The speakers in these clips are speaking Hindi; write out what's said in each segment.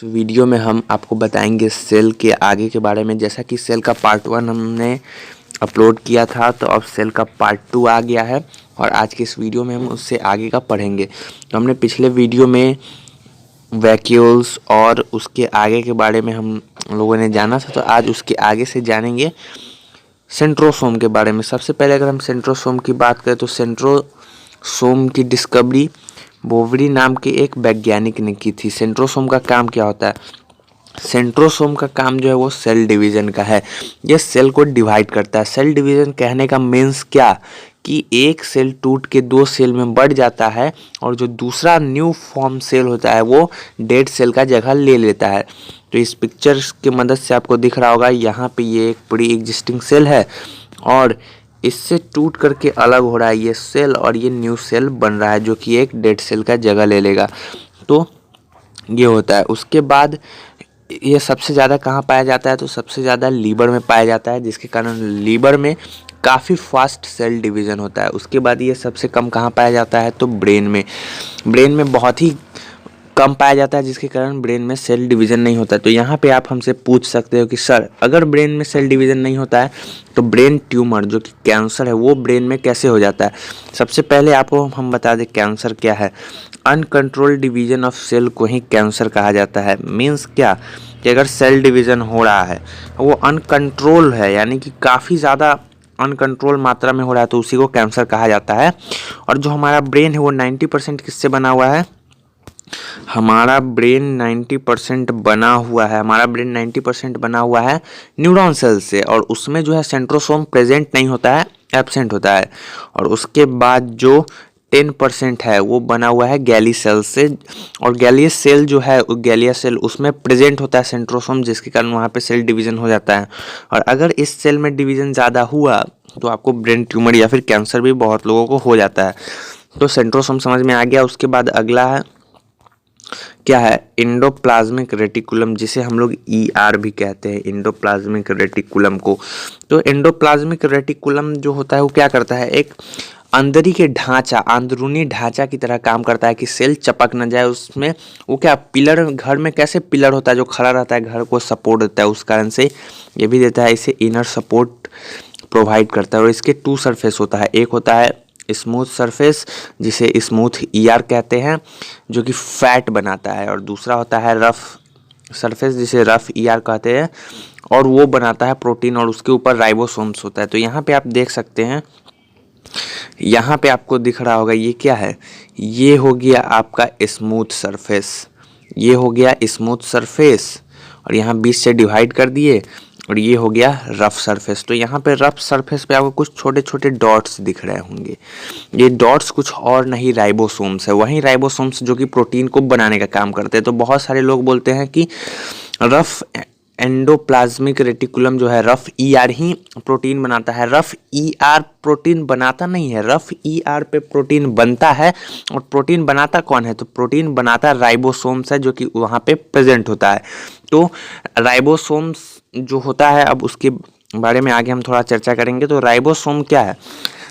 वीडियो में हम आपको बताएंगे सेल के आगे के बारे में। जैसा कि सेल का पार्ट 1 हमने अपलोड किया था, तो अब सेल का पार्ट 2 आ गया है और आज के इस वीडियो में हम उससे आगे का पढ़ेंगे। तो हमने पिछले वीडियो में वैक्यूल्स और उसके आगे के बारे में हम लोगों ने जाना था, तो आज उसके आगे से जानेंगे सेंट्रोसोम के बारे में। सबसे पहले अगर हम सेंट्रोसोम की बात करें तो सेंट्रोसोम की डिस्कवरी बोवेरी नाम के एक वैज्ञानिक ने की थी। सेंट्रोसोम का काम क्या होता है? सेंट्रोसोम का काम जो है वो सेल डिवीजन का है। ये सेल को डिवाइड करता है। सेल डिवीजन कहने का मीन्स क्या कि एक सेल टूट के दो सेल में बढ़ जाता है और जो दूसरा न्यू फॉर्म सेल होता है वो डेड सेल का जगह ले लेता है। तो इस पिक्चर की मदद से आपको दिख रहा होगा, यहाँ पे ये एक प्री एग्जिस्टिंग सेल है और इससे टूट करके अलग हो रहा है ये सेल और ये न्यू सेल बन रहा है जो कि एक डेड सेल का जगह ले लेगा। तो ये होता है। उसके बाद ये सबसे ज़्यादा कहाँ पाया जाता है? तो सबसे ज़्यादा लीवर में पाया जाता है, जिसके कारण लीवर में काफ़ी फास्ट सेल डिवीज़न होता है। उसके बाद ये सबसे कम कहाँ पाया जाता है? तो ब्रेन में। ब्रेन में बहुत ही कम पाया जाता है, जिसके कारण ब्रेन में सेल डिवीज़न नहीं होता। तो यहाँ पे आप हमसे पूछ सकते हो कि सर, अगर ब्रेन में सेल डिवीज़न नहीं होता है तो ब्रेन ट्यूमर जो कि कैंसर है वो ब्रेन में कैसे हो जाता है? सबसे पहले आपको हम बता दें कैंसर क्या है। अनकंट्रोल्ड डिवीजन ऑफ सेल को ही कैंसर कहा जाता है। मीन्स क्या कि अगर सेल डिवीज़न हो रहा है वो अनकंट्रोल है, यानी कि काफ़ी ज़्यादा अनकंट्रोल मात्रा में हो रहा है, तो उसी को कैंसर कहा जाता है। और जो हमारा ब्रेन है वो 90% किससे बना हुआ है? हमारा ब्रेन 90% बना हुआ है। हमारा ब्रेन 90% बना हुआ है न्यूरॉन सेल से, और उसमें जो है सेंट्रोसोम प्रेजेंट नहीं होता है, एब्सेंट होता है। और उसके बाद जो 10% है वो बना हुआ है गैली सेल से, और गैलिया सेल जो है गैलिया सेल उसमें प्रेजेंट होता है सेंट्रोसोम, जिसके कारण वहाँ पे सेल डिवीज़न हो जाता है। और अगर इस सेल में डिवीज़न ज़्यादा हुआ तो आपको ब्रेन ट्यूमर या फिर कैंसर भी बहुत लोगों को हो जाता है। तो सेंट्रोसोम समझ में आ गया। उसके बाद अगला है क्या है? एंडोप्लाज्मिक रेटिकुलम, जिसे हम लोग ER भी कहते हैं, एंडोप्लाज्मिक रेटिकुलम को। तो एंडोप्लाज्मिक रेटिकुलम जो होता है वो क्या करता है? एक अंदरी के ढांचा, अंदरूनी ढांचा की तरह काम करता है कि सेल चपक न जाए उसमें। वो क्या पिलर, घर में कैसे पिलर होता है जो खड़ा रहता है, घर को सपोर्ट देता है, उस कारण से ये भी देता है, इसे इनर सपोर्ट प्रोवाइड करता है। और इसके 2 सरफेस होता है। एक होता है स्मूथ सरफेस, जिसे स्मूथ ER कहते हैं, जो कि फैट बनाता है, और दूसरा होता है रफ सरफेस, जिसे रफ ER कहते हैं, और वो बनाता है प्रोटीन, और उसके ऊपर राइबोसोम्स होता है। तो यहाँ पे आप देख सकते हैं, यहाँ पे आपको दिख रहा होगा ये क्या है? ये हो गया आपका स्मूथ सरफेस, ये हो गया स्मूथ सरफेस, और यहाँ बीच से डिवाइड कर दिए, और ये हो गया रफ सरफेस। तो यहाँ पे रफ सरफेस पे आपको कुछ छोटे छोटे डॉट्स दिख रहे होंगे। ये डॉट्स कुछ और नहीं, राइबोसोम्स है। वहीं राइबोसोम्स जो कि प्रोटीन को बनाने का काम करते हैं। तो बहुत सारे लोग बोलते हैं कि रफ एंडोप्लाज्मिक रेटिकुलम जो है रफ ER ही प्रोटीन बनाता है। रफ ER प्रोटीन बनाता नहीं है, रफ ER पे प्रोटीन बनता है। और प्रोटीन बनाता कौन है? तो प्रोटीन बनाता राइबोसोम्स है, जो कि वहाँ पे प्रेजेंट होता है। तो राइबोसोम्स जो होता है, अब उसके बारे में आगे हम थोड़ा चर्चा करेंगे। तो राइबोसोम क्या है?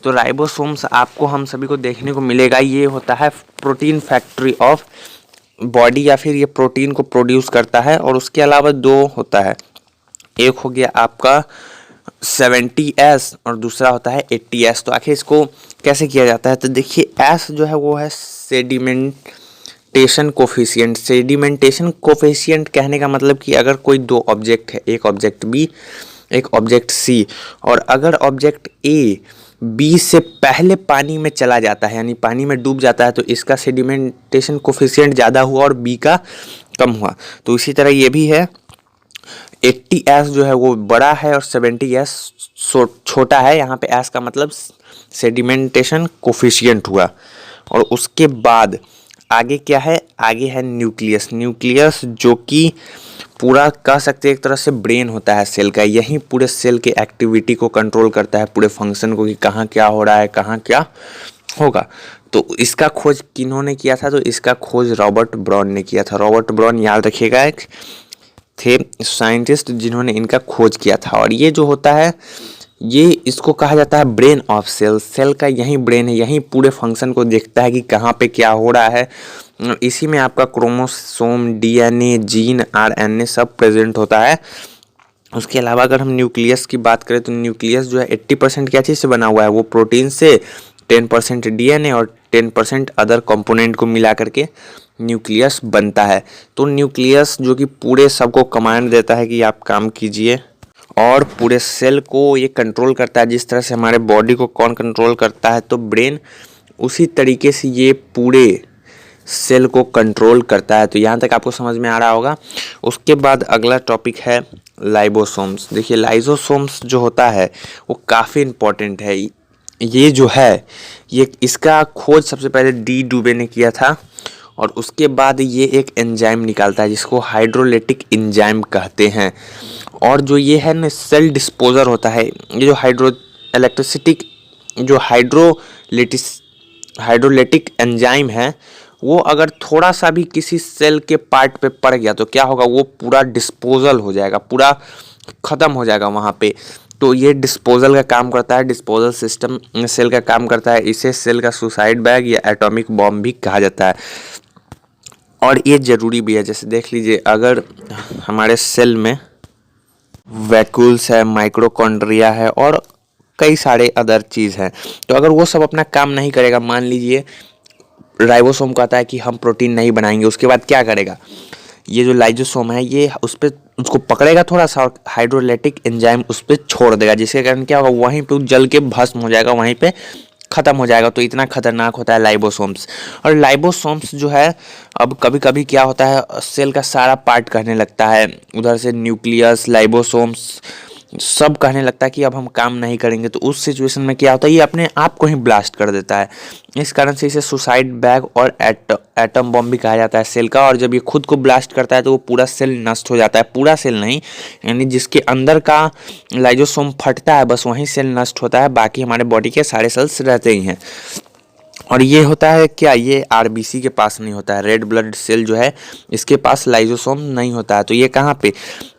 तो राइबोसोम्स आपको हम सभी को देखने को मिलेगा, ये होता है प्रोटीन फैक्ट्री ऑफ बॉडी, या फिर ये प्रोटीन को प्रोड्यूस करता है। और उसके अलावा 2 होता है, एक हो गया आपका 70S और दूसरा होता है 80S। तो आखिर इसको कैसे किया जाता है? तो देखिए, S जो है वो है सेडिमेंटेशन कोफिशिएंट। सेडिमेंटेशन कोफिशिएंट कहने का मतलब कि अगर कोई 2 ऑब्जेक्ट है, एक ऑब्जेक्ट B एक ऑब्जेक्ट C, और अगर ऑब्जेक्ट A B से पहले पानी में चला जाता है, यानी पानी में डूब जाता है, तो इसका सेडिमेंटेशन कोफिशिएंट ज़्यादा हुआ और B का कम हुआ। तो इसी तरह ये भी है, 80S जो है वो बड़ा है और 70S छोटा है। यहाँ पे S का मतलब सेडिमेंटेशन कोफिशिएंट हुआ। और उसके बाद आगे क्या है? आगे है न्यूक्लियस। न्यूक्लियस जो कि पूरा कह सकते हैं एक तरह से ब्रेन होता है सेल का। यही पूरे सेल के एक्टिविटी को कंट्रोल करता है, पूरे फंक्शन को, कि कहाँ क्या हो रहा है, कहाँ क्या होगा। तो इसका खोज किन्होंने किया था? तो इसका खोज रॉबर्ट ब्राउन ने किया था। रॉबर्ट ब्राउन याद रखिएगा, एक थे साइंटिस्ट जिन्होंने इनका खोज किया था। और ये जो होता है, ये इसको कहा जाता है ब्रेन ऑफ सेल। सेल का यही ब्रेन है, यही पूरे फंक्शन को देखता है कि कहाँ पे क्या हो रहा है। इसी में आपका क्रोमोसोम, डीएनए, जीन, आरएनए सब प्रेजेंट होता है। उसके अलावा अगर हम न्यूक्लियस की बात करें तो न्यूक्लियस जो है 80% क्या चीज़ से बना हुआ है, वो प्रोटीन से, 10% डीएनए और 10% अदर कंपोनेंट को मिला करके न्यूक्लियस बनता है। तो न्यूक्लियस जो कि पूरे सबको कमांड देता है कि आप काम कीजिए, और पूरे सेल को ये कंट्रोल करता है। जिस तरह से हमारे बॉडी को कौन कंट्रोल करता है, तो ब्रेन, उसी तरीके से ये पूरे सेल को कंट्रोल करता है। तो यहाँ तक आपको समझ में आ रहा होगा। उसके बाद अगला टॉपिक है लाइबोसोम्स। देखिए लाइसोसोम्स जो होता है वो काफ़ी इम्पोर्टेंट है। ये जो है ये इसका खोज सबसे पहले डी डुबे ने किया था, और उसके बाद ये एक एंजाइम निकालता है जिसको हाइड्रोलिटिक एंजाइम कहते हैं। और जो ये है ना सेल डिस्पोजर होता है, ये जो हाइड्रोलिटिक एंजाइम है, वो अगर थोड़ा सा भी किसी सेल के पार्ट पे पड़ गया तो क्या होगा, वो पूरा डिस्पोजल हो जाएगा, पूरा ख़त्म हो जाएगा वहाँ पे। तो ये डिस्पोजल का काम करता है, डिस्पोजल सिस्टम सेल का काम करता है। इसे सेल का सुसाइड बैग या एटॉमिक बॉम्ब भी कहा जाता है। और ये ज़रूरी भी है। जैसे देख लीजिए, अगर हमारे सेल में वैक्यूल्स है, माइक्रोकॉन्ड्रिया है और कई सारे अदर चीज़ हैं, तो अगर वो सब अपना काम नहीं करेगा, मान लीजिए राइबोसोम कहता है कि हम प्रोटीन नहीं बनाएंगे, उसके बाद क्या करेगा, ये जो लाइसोसोम है ये उस पर उसको पकड़ेगा थोड़ा सा, हाइड्रोलिटिक एंजाइम उस पर छोड़ देगा, जिसके कारण क्या होगा, वहीं पे जल के भस्म हो जाएगा, वहीं पे ख़त्म हो जाएगा। तो इतना खतरनाक होता है लाइबोसोम्स। और लाइबोसोम्स जो है, अब कभी कभी क्या होता है, सेल का सारा पार्ट कहने लगता है, उधर से न्यूक्लियस, लाइबोसोम्स सब कहने लगता है कि अब हम काम नहीं करेंगे। तो उस सिचुएशन में क्या होता है, ये अपने आप को ही ब्लास्ट कर देता है। इस कारण से इसे सुसाइड बैग और एटम बॉम्ब भी कहा जाता है सेल का। और जब ये खुद को ब्लास्ट करता है तो वो पूरा सेल नष्ट हो जाता है। पूरा सेल नहीं, यानी जिसके अंदर का लाइसोसोम फटता है बस वहीं सेल नष्ट होता है, बाकी हमारे बॉडी के सारे सेल्स रहते ही हैं। और ये होता है क्या, ये आरबीसी के पास नहीं होता है, रेड ब्लड सेल जो है इसके पास लाइसोसोम नहीं होता है। तो ये कहाँ पे,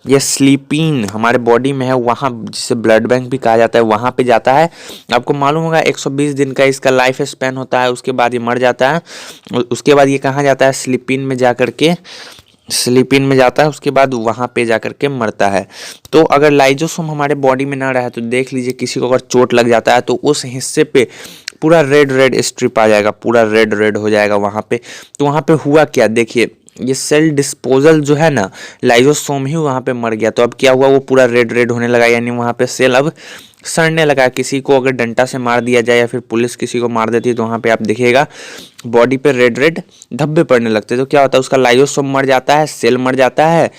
ये स्लीपिन हमारे बॉडी में है, वहाँ जिसे ब्लड बैंक भी कहा जाता है, वहाँ पे जाता है। आपको मालूम होगा 120 दिन का इसका लाइफ स्पैन होता है, उसके बाद ये मर जाता है। उसके बाद ये कहाँ जाता है, स्लीपिन में जाता है, उसके बाद वहाँ पे जा करके मरता है। तो अगर लाइसोसोम हमारे बॉडी में ना रहे तो देख लीजिए, किसी को अगर चोट लग जाता है तो उस हिस्से पे पूरा रेड स्ट्रिप आ जाएगा, पूरा रेड हो जाएगा वहाँ पे। तो वहाँ पे हुआ क्या, देखिए ये सेल डिस्पोजल जो है ना, लाइसोसोम ही वहाँ पे मर गया। तो अब क्या हुआ, वो पूरा रेड होने लगा, यानी वहाँ पे सेल अब सड़ने लगा। किसी को अगर डंडा से मार दिया जाए या फिर पुलिस किसी को मार देती है तो वहाँ पे आप देखिएगा बॉडी पे रेड धब्बे पड़ने लगते हैं। तो क्या होता है, उसका लाइसोसोम मर जाता है, सेल मर जाता है,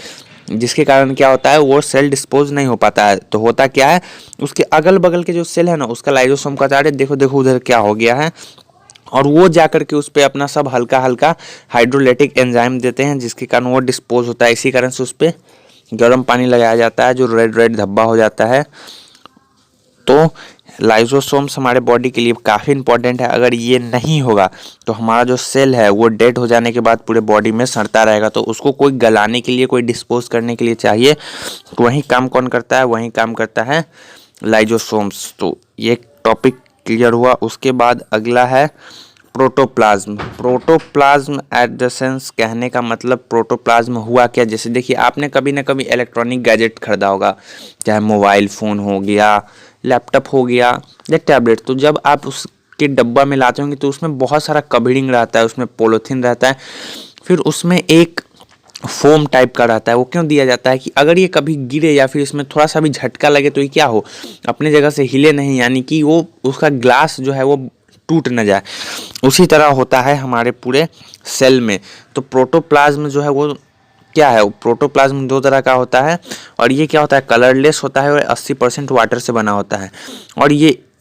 जिसके कारण क्या होता है, वो सेल डिस्पोज नहीं हो पाता है। तो होता क्या है, उसके अगल बगल के जो सेल है ना, उसका लाइसोसोम का कार्य देखो उधर क्या हो गया है, और वो जा करके उस पर अपना सब हल्का हल्का हाइड्रोलिटिक एंजाइम देते हैं, जिसके कारण वो डिस्पोज होता है। इसी कारण से उस पर गर्म पानी लगाया जाता है, जो रेड धब्बा हो जाता है। तो लाइसोसोम्स हमारे बॉडी के लिए काफ़ी इंपॉर्टेंट है। अगर ये नहीं होगा तो हमारा जो सेल है वो डेड हो जाने के बाद पूरे बॉडी में सड़ता रहेगा। तो उसको कोई गलाने के लिए, कोई डिस्पोज करने के लिए चाहिए, तो वही काम कौन करता है, वही काम करता है लाइसोसोम्स। तो ये टॉपिक क्लियर हुआ। उसके बाद अगला है प्रोटोप्लाज्म एडजेसेंस। कहने का मतलब प्रोटोप्लाज्म हुआ क्या, जैसे देखिए आपने कभी ना कभी इलेक्ट्रॉनिक गैजेट खरीदा होगा, चाहे मोबाइल फ़ोन हो गया, लैपटॉप हो गया या टैबलेट। तो जब आप उसके डब्बा में लाते होंगे तो उसमें बहुत सारा कवरिंग रहता है, उसमें पॉलीथीन रहता है, फिर उसमें एक फोम टाइप का रहता है। वो क्यों दिया जाता है कि अगर ये कभी गिरे या फिर इसमें थोड़ा सा भी झटका लगे तो ये क्या हो, अपने जगह से हिले नहीं, यानी कि वो उसका ग्लास जो है वो टूट न जाए। उसी तरह होता है हमारे पूरे सेल में। तो प्रोटोप्लाज्म जो है वो क्या है, प्रोटोप्लाज्म दो तरह का होता है, और ये क्या होता है, कलरलेस होता है और 80% वाटर से बना होता है।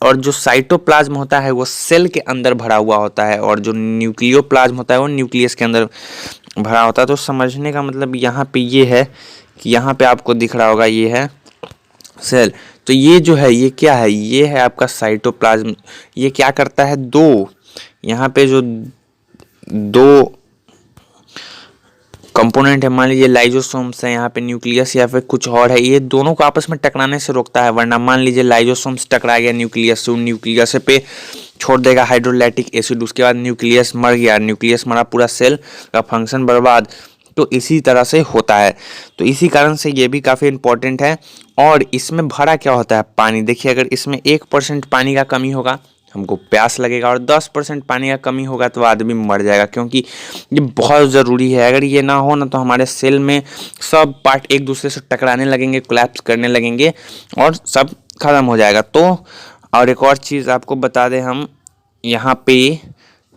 और जो साइटोप्लाज्म होता है वो सेल के अंदर भरा हुआ होता है, और जो न्यूक्लियोप्लाज्म होता है वो न्यूक्लियस के अंदर भरा होता है। तो समझने का मतलब यहाँ पे ये है कि यहाँ पे आपको दिख रहा होगा, ये है सेल। तो ये जो है ये क्या है, ये है आपका साइटोप्लाज्म। ये क्या करता है, यहाँ पे जो दो कंपोनेंट है, मान लीजिए लाइजोसोम्स है, यहाँ पे न्यूक्लियस या फिर कुछ और है, ये दोनों को आपस में टकराने से रोकता है। वरना मान लीजिए लाइजोसोम्स टकरा गया न्यूक्लियस से, न्यूक्लियस पे छोड़ देगा हाइड्रोलैटिक एसिड, उसके बाद न्यूक्लियस मर गया, न्यूक्लियस मरा, पूरा सेल का फंक्शन बर्बाद। तो इसी तरह से होता है। तो इसी कारण से ये भी काफ़ी इंपॉर्टेंट है। और इसमें भरा क्या होता है? पानी। देखिए, अगर इसमें 1% पानी का कमी होगा हमको प्यास लगेगा, और 10% पानी का कमी होगा तो आदमी मर जाएगा, क्योंकि ये बहुत ज़रूरी है। अगर ये ना हो ना तो हमारे सेल में सब पार्ट एक दूसरे से टकराने लगेंगे, कोलैप्स करने लगेंगे और सब खत्म हो जाएगा। तो और एक और चीज़ आपको बता दें हम, यहाँ पे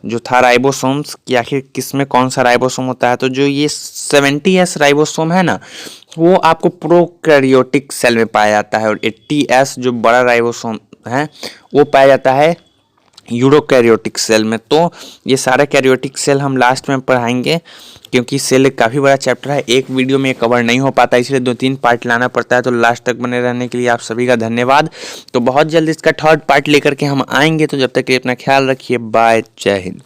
जो था राइबोसोम्स कि आखिर किस में कौन सा राइबोसोम होता है, तो जो ये 70S राइबोसोम है ना, वो आपको प्रोकैरियोटिक सेल में पाया जाता है, और 80S जो बड़ा राइबोसोम है वो पाया जाता है यूरोकैरियोटिक सेल में। तो ये सारे कैरियोटिक सेल हम लास्ट में पढ़ाएंगे, क्योंकि सेल एक काफ़ी बड़ा चैप्टर है, एक वीडियो में कवर नहीं हो पाता, इसलिए 2-3 पार्ट लाना पड़ता है। तो लास्ट तक बने रहने के लिए आप सभी का धन्यवाद। तो बहुत जल्द इसका 3rd पार्ट लेकर के हम आएंगे। तो जब तक के लिए अपना ख्याल रखिए। बाय, जय हिंद।